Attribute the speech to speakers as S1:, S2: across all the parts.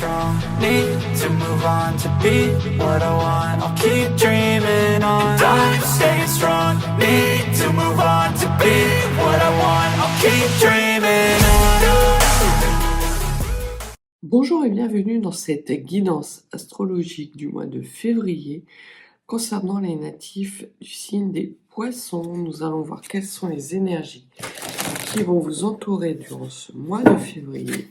S1: strong, need to move on to be what I want. I'll keep dreaming on. And I'm staying strong, need to move on to be what I want. I'll keep dreaming on.
S2: Bonjour et bienvenue dans cette guidance astrologique du mois de février concernant les natifs du signe des Poissons. Nous allons voir quelles sont les énergies qui vont vous entourer durant ce mois de février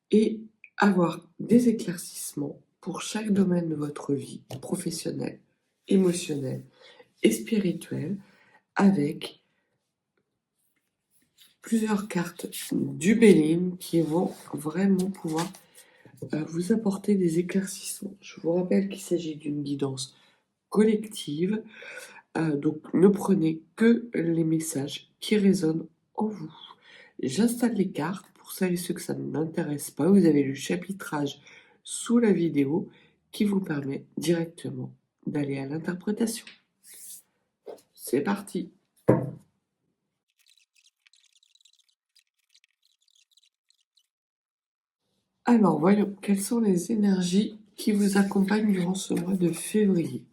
S2: et avoir des éclaircissements pour chaque domaine de votre vie professionnelle, émotionnelle et spirituelle avec plusieurs cartes du Béline qui vont vraiment pouvoir vous apporter des éclaircissements. Je vous rappelle qu'il s'agit d'une guidance collective, donc ne prenez que les messages qui résonnent en vous. J'installe les cartes. Pour celles et ceux que ça n'intéresse pas, vous avez le chapitrage sous la vidéo qui vous permet directement d'aller à l'interprétation. C'est parti! Alors, voyons, quelles sont les énergies qui vous accompagnent durant ce mois de février.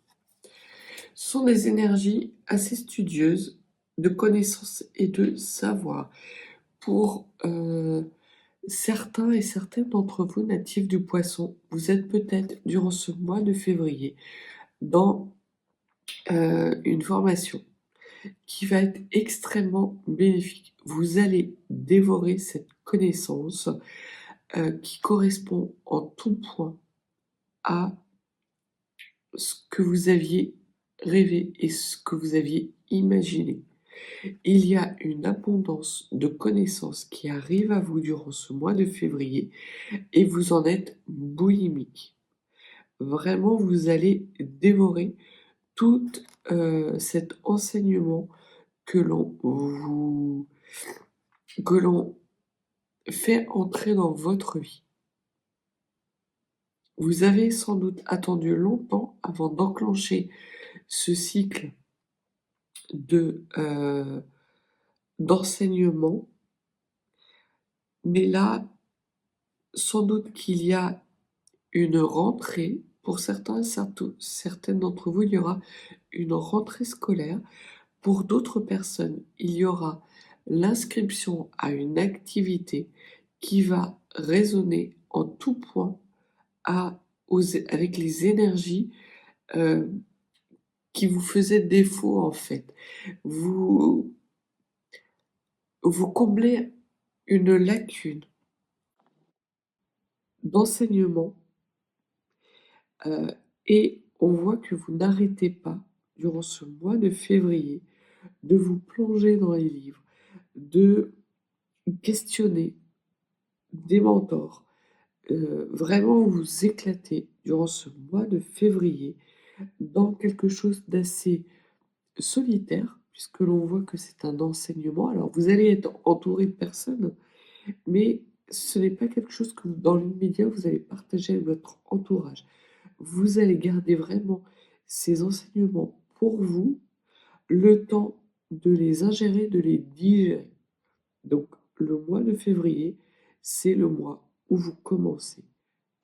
S2: Ce sont des énergies assez studieuses de connaissances et de savoir. Pour certains et certaines d'entre vous, natifs du Poisson, vous êtes peut-être, durant ce mois de février, dans une formation qui va être extrêmement bénéfique. Vous allez dévorer cette connaissance qui correspond en tout point à ce que vous aviez rêvé et ce que vous aviez imaginé. Il y a une abondance de connaissances qui arrive à vous durant ce mois de février et vous en êtes boulimique. Vraiment, vous allez dévorer tout cet enseignement que l'on fait entrer dans votre vie. Vous avez sans doute attendu longtemps avant d'enclencher ce cycle d'enseignement, mais là, sans doute qu'il y a une rentrée. Pour certains, certaines d'entre vous, il y aura une rentrée scolaire. Pour d'autres personnes, il y aura l'inscription à une activité qui va résonner en tout point avec les énergies qui vous faisaient défaut en fait. Vous comblez une lacune d'enseignement et on voit que vous n'arrêtez pas durant ce mois de février de vous plonger dans les livres, de questionner des mentors, vraiment vous éclater durant ce mois de février dans quelque chose d'assez solitaire, puisque l'on voit que c'est un enseignement. Alors vous allez être entouré de personnes, mais ce n'est pas quelque chose que dans l'immédiat vous allez partager avec votre entourage. Vous allez garder vraiment ces enseignements pour vous, le temps de les ingérer, de les digérer. Donc le mois de février, c'est le mois où vous commencez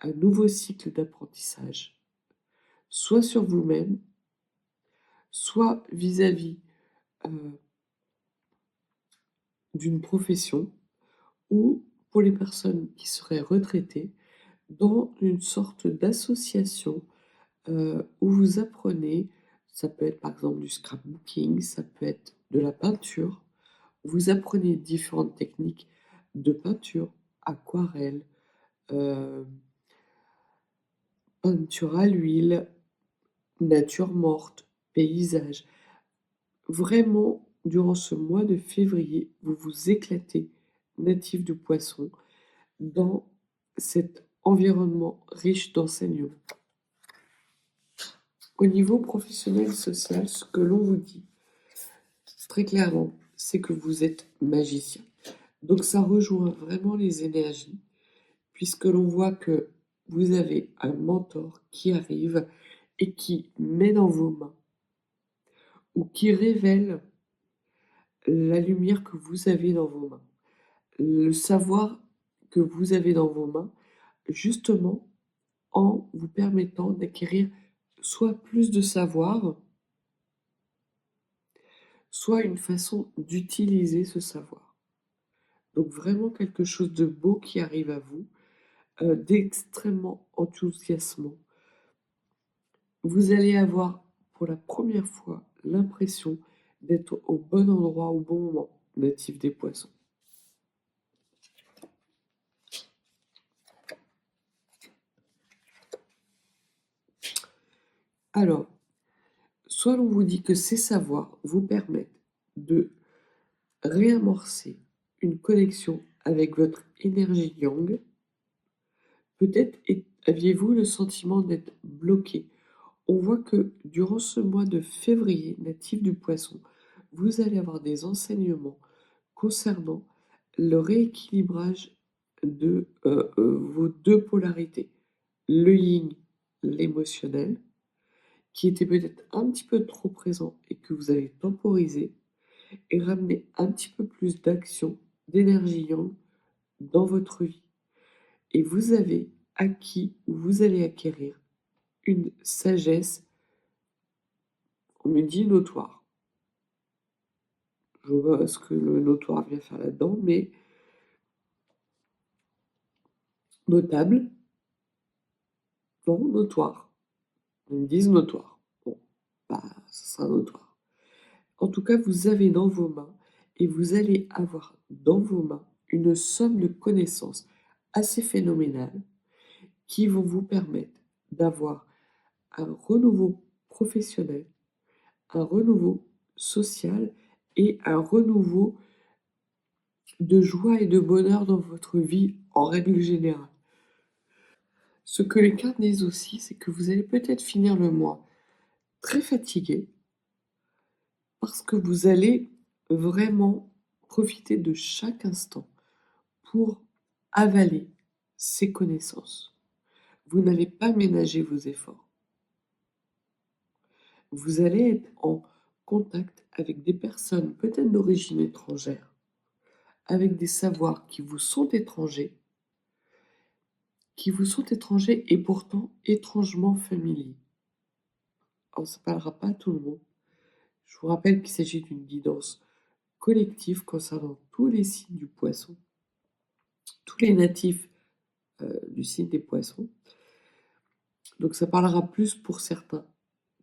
S2: un nouveau cycle d'apprentissage, soit sur vous-même, soit vis-à-vis d'une profession, ou pour les personnes qui seraient retraitées, dans une sorte d'association où vous apprenez, ça peut être par exemple du scrapbooking, ça peut être de la peinture, vous apprenez différentes techniques de peinture, aquarelle, peinture à l'huile, nature morte, paysage. Vraiment, durant ce mois de février, vous vous éclatez, natif du Poisson, dans cet environnement riche d'enseignements. Au niveau professionnel, social, ce que l'on vous dit, très clairement, c'est que vous êtes magicien. Donc ça rejoint vraiment les énergies, puisque l'on voit que vous avez un mentor qui arrive et qui met dans vos mains, ou qui révèle la lumière que vous avez dans vos mains. Le savoir que vous avez dans vos mains justement en vous permettant d'acquérir soit plus de savoir, soit une façon d'utiliser ce savoir. Donc vraiment quelque chose de beau qui arrive à vous, d'extrêmement enthousiasmant. Vous allez avoir pour la première fois l'impression d'être au bon endroit au bon moment, natif des Poissons. Alors, soit l'on vous dit que ces savoirs vous permettent de réamorcer une connexion avec votre énergie yang. Peut-être aviez-vous le sentiment d'être bloqué. On voit que durant ce mois de février, natif du Poisson, vous allez avoir des enseignements concernant le rééquilibrage de vos deux polarités, le yin, l'émotionnel, qui était peut-être un petit peu trop présent et que vous allez temporiser, et ramener un petit peu plus d'action, d'énergie yang dans votre vie. Et vous avez acquis ou vous allez acquérir une sagesse, on me dit notoire. Je vois pas ce que le notoire vient faire là-dedans, mais notable, non, notoire. Ils me disent notoire. Bon, bah, ce sera notoire. En tout cas, vous avez dans vos mains et vous allez avoir dans vos mains une somme de connaissances assez phénoménales qui vont vous permettre d'avoir un renouveau professionnel, un renouveau social et un renouveau de joie et de bonheur dans votre vie en règle générale. Ce que les cartes disent aussi, c'est que vous allez peut-être finir le mois très fatigué parce que vous allez vraiment profiter de chaque instant pour avaler ces connaissances. Vous n'allez pas ménager vos efforts. Vous allez être en contact avec des personnes peut-être d'origine étrangère, avec des savoirs qui vous sont étrangers et pourtant étrangement familiers. Alors ça ne parlera pas à tout le monde. Je vous rappelle qu'il s'agit d'une guidance collective concernant tous les signes du Poisson, tous les natifs du signe des Poissons. Donc ça parlera plus pour certains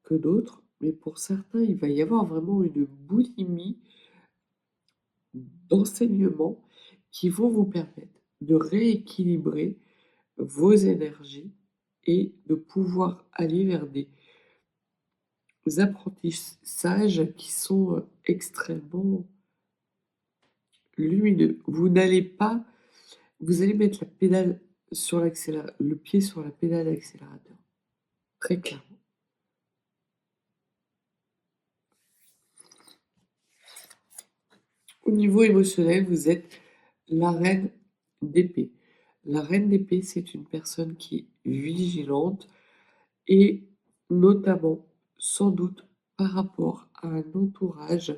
S2: que d'autres, mais pour certains, il va y avoir vraiment une boulimie d'enseignements qui vont vous permettre de rééquilibrer vos énergies et de pouvoir aller vers des apprentissages qui sont extrêmement lumineux. Vous allez mettre la pédale sur le pied sur la pédale d'accélérateur, très clairement. Au niveau émotionnel, vous êtes la reine d'épée. La reine d'épée, c'est une personne qui est vigilante et notamment, sans doute, par rapport à un entourage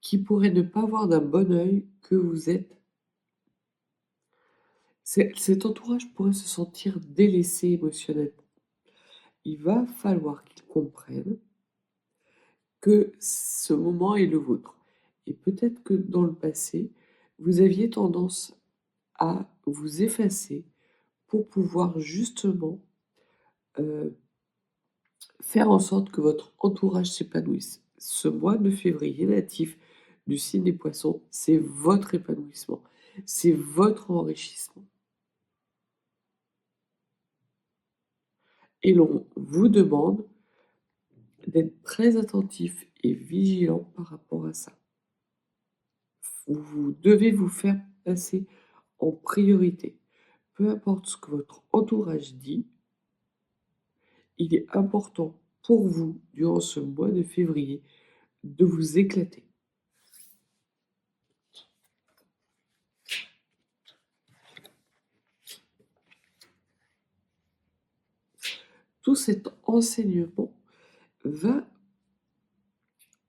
S2: qui pourrait ne pas voir d'un bon œil que vous êtes. Cet entourage pourrait se sentir délaissé émotionnellement. Il va falloir qu'ils comprennent que ce moment est le vôtre. Et peut-être que dans le passé, vous aviez tendance à vous effacer pour pouvoir justement faire en sorte que votre entourage s'épanouisse. Ce mois de février natif du signe des Poissons, c'est votre épanouissement, c'est votre enrichissement. Et l'on vous demande d'être très attentif et vigilant par rapport à ça. Vous devez vous faire passer en priorité. Peu importe ce que votre entourage dit, il est important pour vous, durant ce mois de février, de vous éclater. Tout cet enseignement va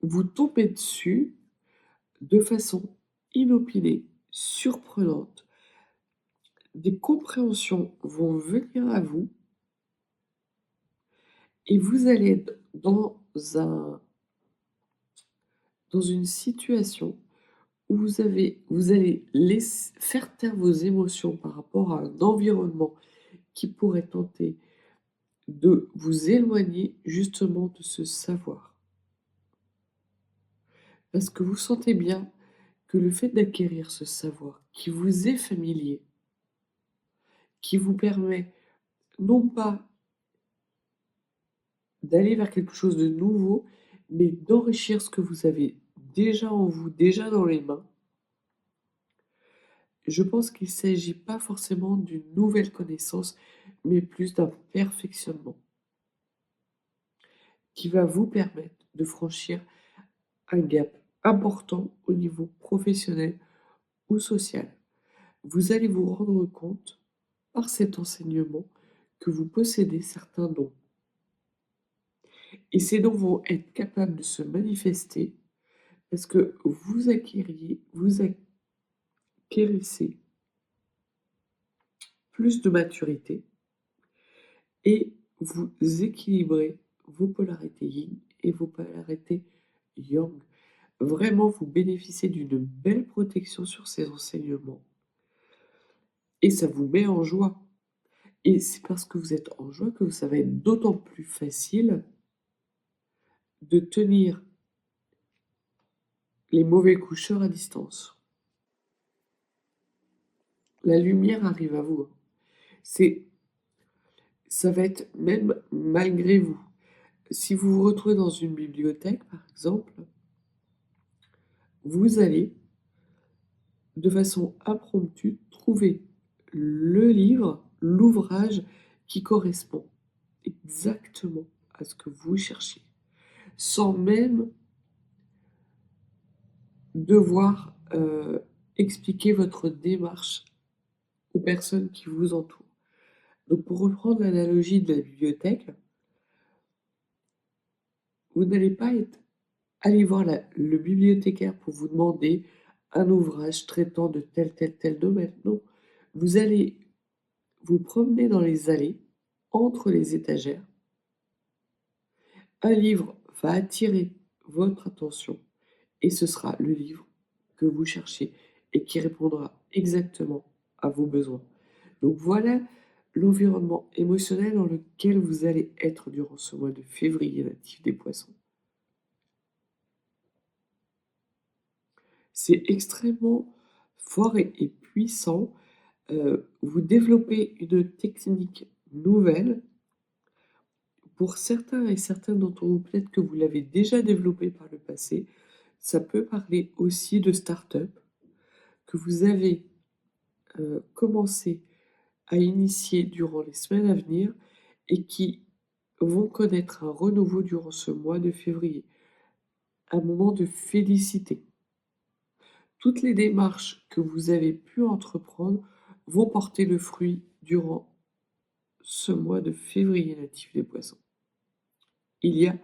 S2: vous tomber dessus de façon inopinée, surprenante, des compréhensions vont venir à vous et vous allez être dans une situation où vous allez faire taire vos émotions par rapport à un environnement qui pourrait tenter de vous éloigner justement de ce savoir. Parce que vous sentez bien que le fait d'acquérir ce savoir qui vous est familier, qui vous permet non pas d'aller vers quelque chose de nouveau, mais d'enrichir ce que vous avez déjà en vous, déjà dans les mains. Je pense qu'il ne s'agit pas forcément d'une nouvelle connaissance, mais plus d'un perfectionnement qui va vous permettre de franchir un gap important au niveau professionnel ou social. Vous allez vous rendre compte, par cet enseignement, que vous possédez certains dons. Et ces dons vont être capables de se manifester parce que vous acquérissez plus de maturité et vous équilibrez vos polarités yin et vos polarités yang. Vraiment, vous bénéficiez d'une belle protection sur ces enseignements et ça vous met en joie. Et c'est parce que vous êtes en joie que ça va être d'autant plus facile de tenir les mauvais coucheurs à distance. La lumière arrive à vous, hein. Ça va être même malgré vous. Si vous vous retrouvez dans une bibliothèque, par exemple, vous allez, de façon impromptue, trouver le livre, l'ouvrage qui correspond exactement à ce que vous cherchez, sans même devoir expliquer votre démarche aux personnes qui vous entourent. Donc pour reprendre l'analogie de la bibliothèque, vous n'allez pas aller voir le bibliothécaire pour vous demander un ouvrage traitant de tel domaine. Non, vous allez vous promener dans les allées, entre les étagères. Un livre va attirer votre attention et ce sera le livre que vous cherchez et qui répondra exactement à vos besoins. Donc voilà l'environnement émotionnel dans lequel vous allez être durant ce mois de février natif des Poissons. C'est extrêmement fort et puissant. Vous développez une technique nouvelle. Pour certains et certaines d'entre vous, peut-être que vous l'avez déjà développée par le passé. Ça peut parler aussi de start-up que vous avez commencé à initier durant les semaines à venir et qui vont connaître un renouveau durant ce mois de février. Un moment de félicité. Toutes les démarches que vous avez pu entreprendre vont porter le fruit durant ce mois de février natif des Poissons. Il y a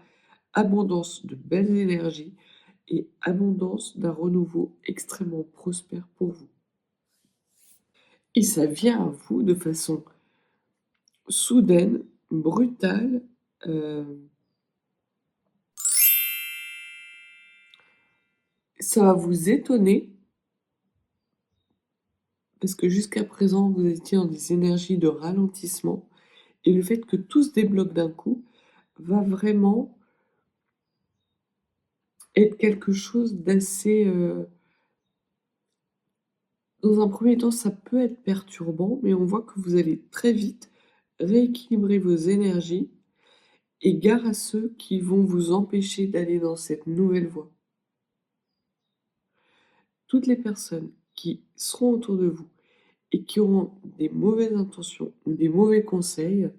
S2: abondance de belles énergies et abondance d'un renouveau extrêmement prospère pour vous. Et ça vient à vous de façon soudaine, brutale, ça va vous étonner parce que jusqu'à présent, vous étiez dans des énergies de ralentissement et le fait que tout se débloque d'un coup va vraiment être quelque chose d'assez, dans un premier temps, ça peut être perturbant, mais on voit que vous allez très vite rééquilibrer vos énergies et gare à ceux qui vont vous empêcher d'aller dans cette nouvelle voie. Toutes les personnes qui seront autour de vous et qui auront des mauvaises intentions ou des mauvais conseils,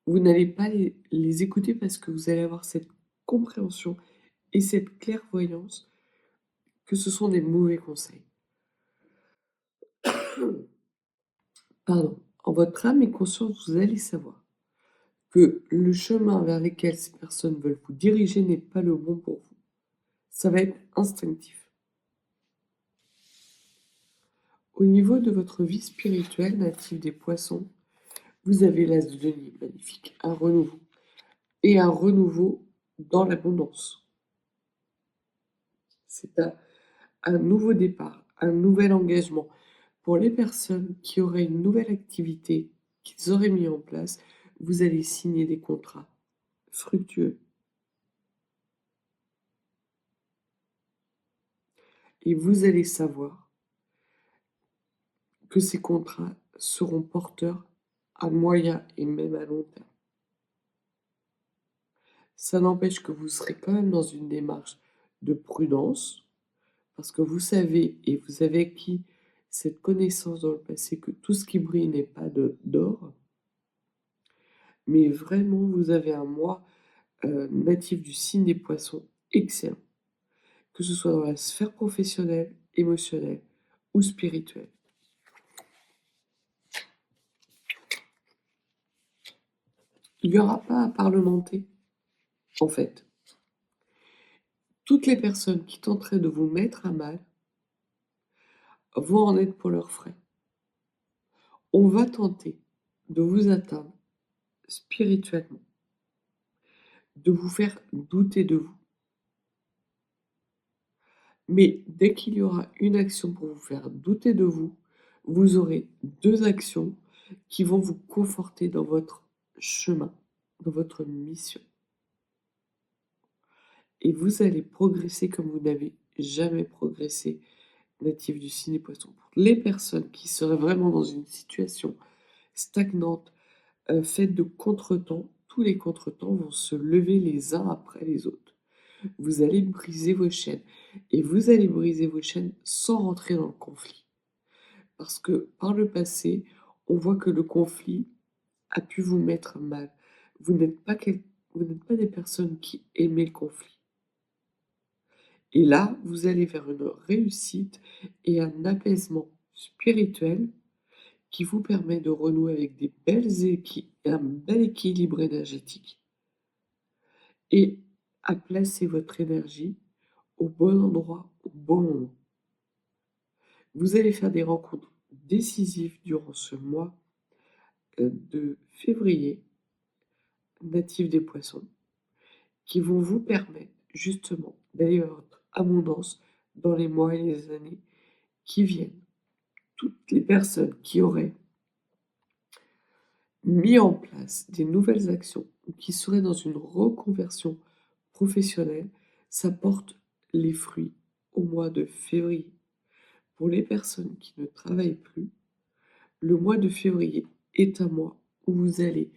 S2: vous n'allez pas les écouter parce que vous allez avoir cette compréhension et cette clairvoyance que ce sont des mauvais conseils. Pardon. En votre âme et conscience, vous allez savoir que le chemin vers lequel ces personnes veulent vous diriger n'est pas le bon pour vous. Ça va être instinctif. Au niveau de votre vie spirituelle native des poissons, vous avez l'as de denier, magnifique, un renouveau. Et un renouveau dans l'abondance. C'est un nouveau départ, un nouvel engagement. Pour les personnes qui auraient une nouvelle activité qu'ils auraient mis en place, vous allez signer des contrats fructueux. Et vous allez savoir que ces contrats seront porteurs à moyen et même à long terme. Ça n'empêche que vous serez quand même dans une démarche de prudence, parce que vous savez et vous avez acquis cette connaissance dans le passé que tout ce qui brille n'est pas d'or, mais vraiment vous avez un mois natif du signe des poissons excellent, que ce soit dans la sphère professionnelle, émotionnelle ou spirituelle. Il n'y aura pas à parlementer, en fait. Toutes les personnes qui tenteraient de vous mettre à mal vont en être pour leurs frais. On va tenter de vous atteindre spirituellement, de vous faire douter de vous. Mais dès qu'il y aura une action pour vous faire douter de vous, vous aurez 2 actions qui vont vous conforter dans votre chemin, dans votre mission. Et vous allez progresser comme vous n'avez jamais progressé, natif du signe des poissons. Pour les personnes qui seraient vraiment dans une situation stagnante, faite de contretemps, tous les contretemps vont se lever les uns après les autres. Vous allez briser vos chaînes et vous allez briser vos chaînes sans rentrer dans le conflit. Parce que par le passé, on voit que le conflit a pu vous mettre mal. Vous n'êtes pas des personnes qui aimaient le conflit. Et là, vous allez vers une réussite et un apaisement spirituel qui vous permet de renouer avec un bel équilibre énergétique et à placer votre énergie au bon endroit, au bon moment. Vous allez faire des rencontres décisives durant ce mois de février, natif des poissons, qui vont vous permettre justement d'aller vers votre abondance dans les mois et les années qui viennent. Toutes les personnes qui auraient mis en place des nouvelles actions ou qui seraient dans une reconversion professionnelle, ça porte les fruits au mois de février. Pour les personnes qui ne travaillent plus, le mois de février est un mois où vous allez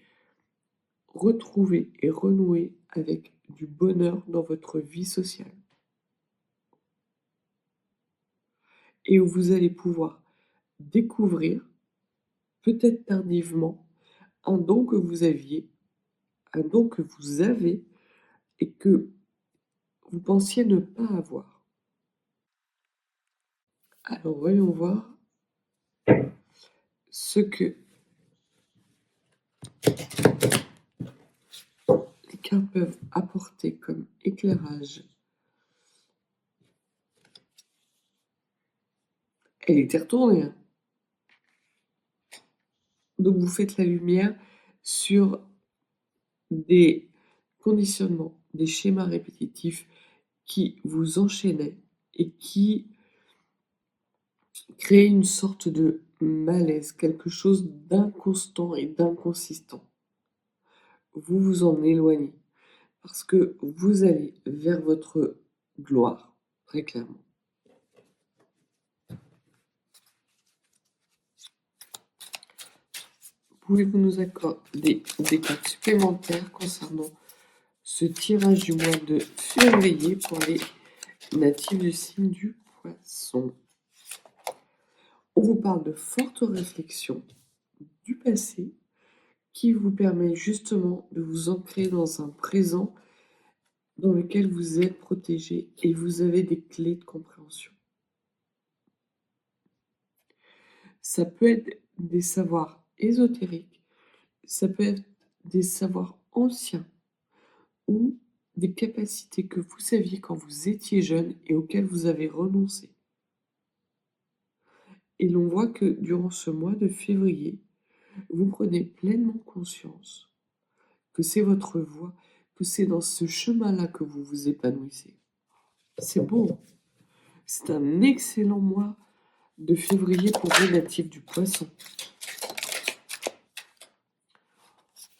S2: retrouver et renouer avec du bonheur dans votre vie sociale et où vous allez pouvoir découvrir, peut-être tardivement, un don que vous aviez, un don que vous avez et que vous pensiez ne pas avoir. Alors voyons voir ce que les cartes peuvent apporter comme éclairage. Elle était retournée, hein. Donc vous faites la lumière sur des conditionnements, des schémas répétitifs qui vous enchaînaient et qui créaient une sorte de malaise, quelque chose d'inconstant et d'inconsistant. Vous vous en éloignez parce que vous allez vers votre gloire, très clairement. Pouvez-vous nous accorder des cartes supplémentaires concernant ce tirage du mois de février pour les natifs du signe du Poisson? On vous parle de fortes réflexions du passé qui vous permet justement de vous ancrer dans un présent dans lequel vous êtes protégé et vous avez des clés de compréhension. Ça peut être des savoirs ésotériques, ça peut être des savoirs anciens ou des capacités que vous aviez quand vous étiez jeune et auxquelles vous avez renoncé. Et l'on voit que durant ce mois de février, vous prenez pleinement conscience que c'est votre voie, que c'est dans ce chemin-là que vous vous épanouissez. C'est beau. C'est un excellent mois de février pour les natifs du Poisson.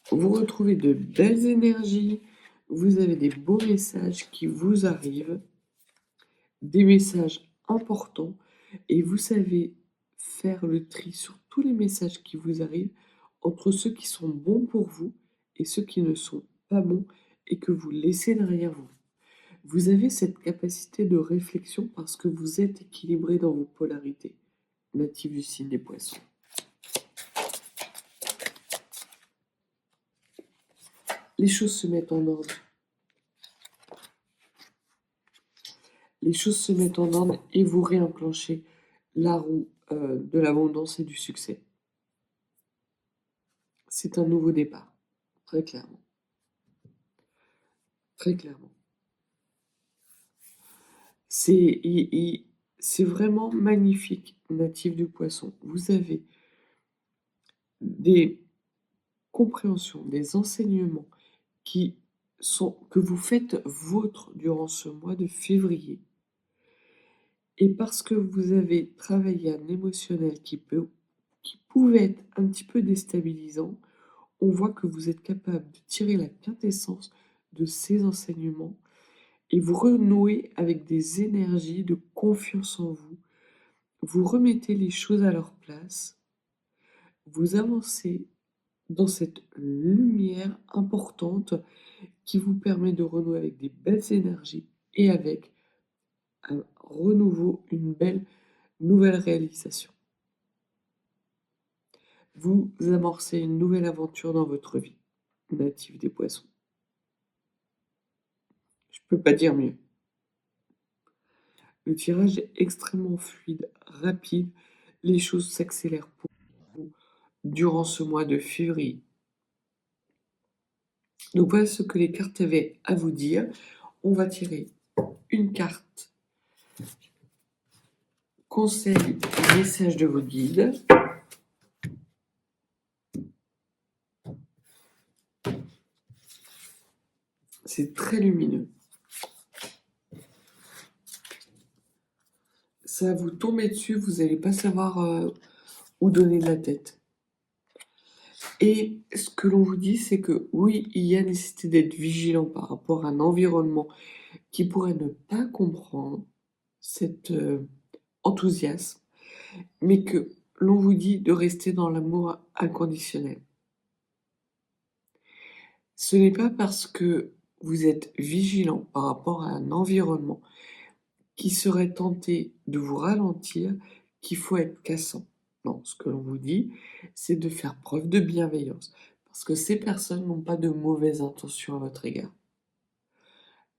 S2: Vous retrouvez de belles énergies, vous avez des beaux messages qui vous arrivent, des messages importants, et vous savez faire le tri sur tous les messages qui vous arrivent entre ceux qui sont bons pour vous et ceux qui ne sont pas bons et que vous laissez derrière vous. Vous avez cette capacité de réflexion parce que vous êtes équilibré dans vos polarités, natifs du signe des Poissons. Les choses se mettent en ordre. Les choses se mettent en ordre et vous réenclenchez la roue de l'abondance et du succès. C'est un nouveau départ, très clairement. Très clairement. C'est vraiment magnifique, natif du Poisson. Vous avez des compréhensions, des enseignements que vous faites vôtres durant ce mois de février. Et parce que vous avez travaillé un émotionnel qui pouvait être un petit peu déstabilisant, on voit que vous êtes capable de tirer la quintessence de ces enseignements et vous renouez avec des énergies de confiance en vous. Vous remettez les choses à leur place. Vous avancez dans cette lumière importante qui vous permet de renouer avec des belles énergies et avec un renouveau, une belle nouvelle réalisation. Vous amorcez une nouvelle aventure dans votre vie, natif des Poissons. Je ne peux pas dire mieux. Le tirage est extrêmement fluide, rapide. Les choses s'accélèrent pour vous durant ce mois de février. Donc voilà ce que les cartes avaient à vous dire. On va tirer une carte conseil et message de vos guides. C'est très lumineux. Ça va vous tomber dessus, vous n'allez pas savoir où donner de la tête. Et ce que l'on vous dit, c'est que oui, il y a nécessité d'être vigilant par rapport à un environnement qui pourrait ne pas comprendre cet enthousiasme, mais que l'on vous dit de rester dans l'amour inconditionnel. Ce n'est pas parce que vous êtes vigilant par rapport à un environnement qui serait tenté de vous ralentir qu'il faut être cassant. Non, ce que l'on vous dit, c'est de faire preuve de bienveillance, parce que ces personnes n'ont pas de mauvaises intentions à votre égard.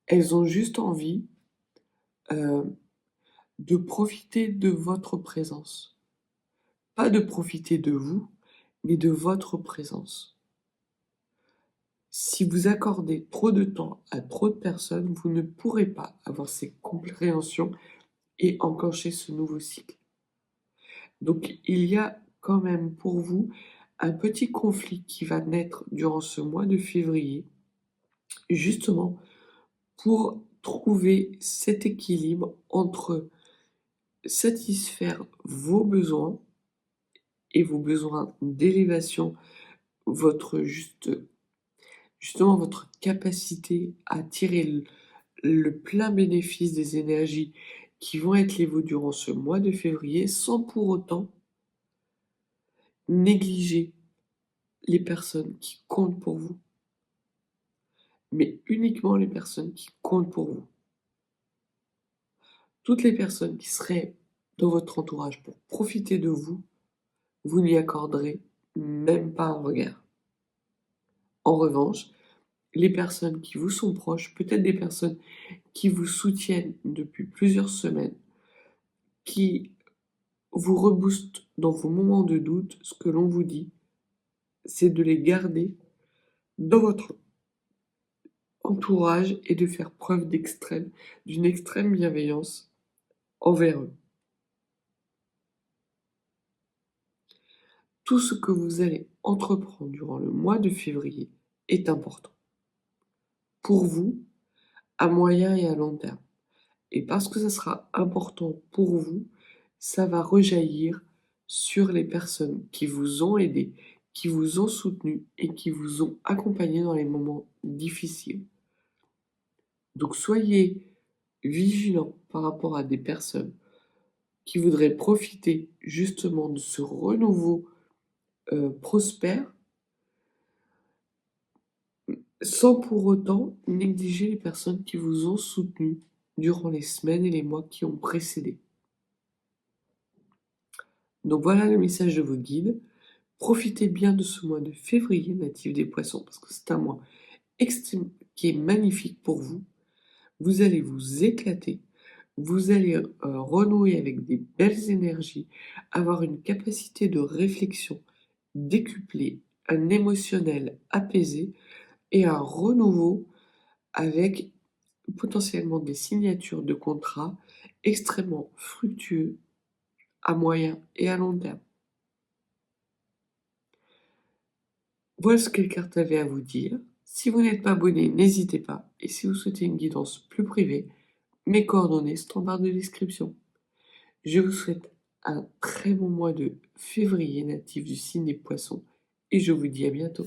S2: Elles ont juste envie de profiter de votre présence. Pas de profiter de vous, mais de votre présence. Si vous accordez trop de temps à trop de personnes, vous ne pourrez pas avoir ces compréhensions et enclencher ce nouveau cycle. Donc il y a quand même pour vous un petit conflit qui va naître durant ce mois de février, justement pour trouver cet équilibre entre satisfaire vos besoins et vos besoins d'élévation, justement votre capacité à tirer le plein bénéfice des énergies qui vont être les vôtres durant ce mois de février, sans pour autant négliger les personnes qui comptent pour vous, mais uniquement les personnes qui comptent pour vous. Toutes les personnes qui seraient dans votre entourage pour profiter de vous, vous n'y accorderez même pas un regard. En revanche, les personnes qui vous sont proches, peut-être des personnes qui vous soutiennent depuis plusieurs semaines, qui vous reboostent dans vos moments de doute, ce que l'on vous dit, c'est de les garder dans votre entourage et de faire preuve d'une extrême bienveillance envers eux. tout ce que vous allez entreprendre durant le mois de février est important pour vous, à moyen et à long terme. Et parce que ça sera important pour vous, ça va rejaillir sur les personnes qui vous ont aidé, qui vous ont soutenu et qui vous ont accompagné dans les moments difficiles. Donc soyez vigilants par rapport à des personnes qui voudraient profiter justement de ce renouveau prospère, sans pour autant négliger les personnes qui vous ont soutenu durant les semaines et les mois qui ont précédé. Donc voilà le message de vos guides. Profitez bien de ce mois de février natif des poissons parce que c'est un mois qui est magnifique pour vous. Vous allez vous éclater, vous allez renouer avec des belles énergies, avoir une capacité de réflexion décuplée, un émotionnel apaisé et un renouveau avec potentiellement des signatures de contrats extrêmement fructueux à moyen et à long terme. Voilà ce que les cartes avaient à vous dire. Si vous n'êtes pas abonné, n'hésitez pas. Et si vous souhaitez une guidance plus privée, mes coordonnées sont en barre de description. Je vous souhaite un très bon mois de février natif du signe des poissons et je vous dis à bientôt.